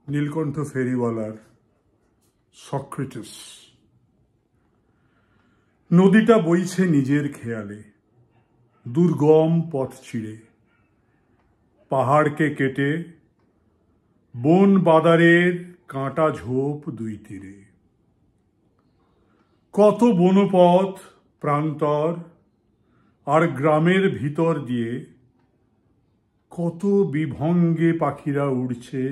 নীলকণ্ঠ ফেরিওয়ালার Socrates. নদীটা বইছে নিজের খেয়ালে, দুর্গম পথ চিড়ে, পাহাড়কে কেটে, বন বাদারের কাঁটা ঝোপ দুই তীরে। কত বনপথ প্রান্তর আর গ্রামের ভিতর দিয়ে কত বিভঙ্গে পাখিরা উড়ছে,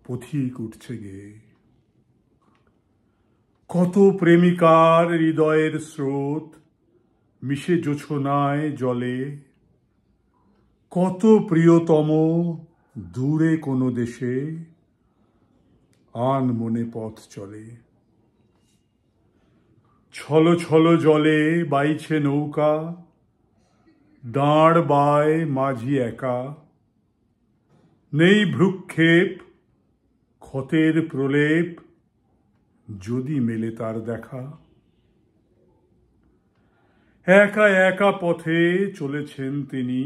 পথিক উঠছে গেয়ে। কত প্রেমিকার হৃদয়ের স্রোত মিশে জোছনায় জলে, কত প্রিয়তম দূরে কোনো দেশে আন মনে পথ চলে। ছল ছল জলে বাইছে নৌকা, দাঁড় বায় মাঝি একা। নেই ভ্রুক্ষেপ, ক্ষতের প্রলেপ, যদি মেলে তার দেখা। একা একা পথে চলেছেন তিনি,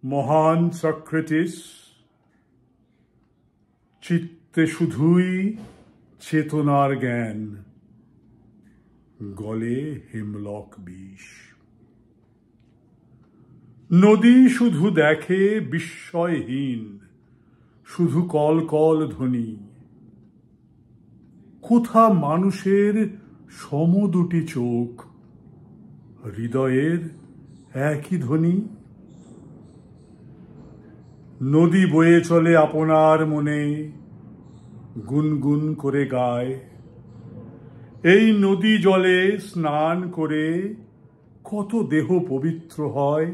মহান সক্রেটিস। চিত্তে শুধুই চেতনার জ্ঞান, গলে হেমলক বিষ। নদী শুধু দেখে বিস্ময়হীন, শুধু কল কল ধ্বনি। কোথা মানুষের সম দুটি চোখ, হৃদয়ের একই ধ্বনি। নদী বয়ে চলে আপনার মনে, গুনগুন করে গায়। এই নদী জলে স্নান করে কত দেহ পবিত্র হয়।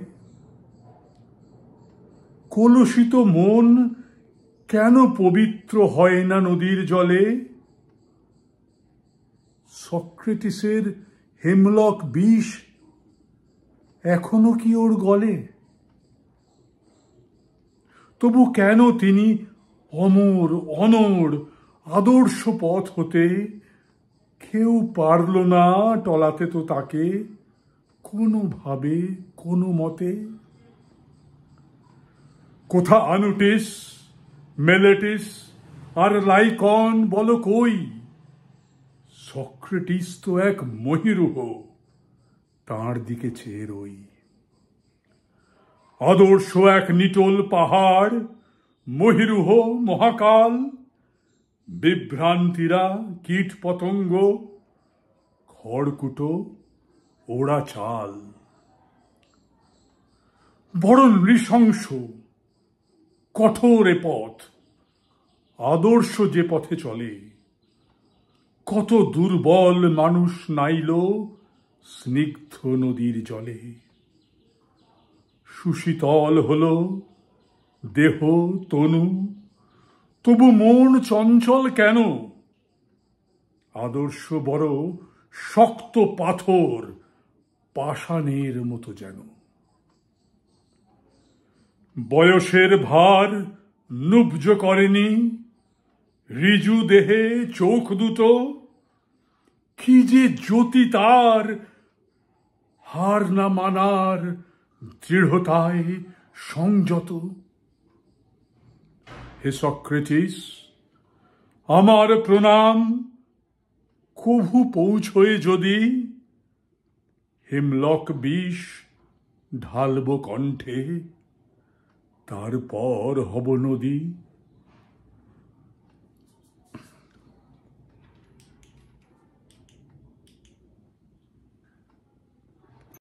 কলুষিত মন কেন পবিত্র হয় না নদীর জলে? সক্রেটিসের হেমলক বিষ এখনো কি ওর গলে? তবু কেন তিনি অমর অনড় আদর্শ পথ হতে কেউ পারল না টলাতে তো তাকে কোনোভাবে কোনো মতে? কোথা আনুটিস, মেলেটিস আর লাইকন বলো কই? সক্রেটিস তো এক মহিরুহ, তাঁর দিকে চেয়ে রই। আদর্শ এক নিটোল পাহাড়, মহিরুহ মহাকাল। বিভ্রান্তিরা কীট পতঙ্গ, খড়কুটো ওড়া চাল। বড় নৃশংস কঠোর এ পথ, আদর্শ যে পথে চলে। কত দুর্বল মানুষ নাইল স্নিগ্ধ নদীর জলে। সুশীতল হলো দেহ তনু, তবু মন চঞ্চল কেন? আদর্শ বড় শক্ত পাথর, পাষাণের মতো যেন। বয়সের ভার নুব্জ করেনি ঋজু দেহে চোখ দুটো। কি যে জ্যোতি তার, হার না মানার দৃঢ়তায় সংযত। হে সক্রেটিস, আমার প্রণাম। কভু পৌঁছয়ে যদি, হেমলক বিষ ঢালব কণ্ঠে, তারপর হব নদী।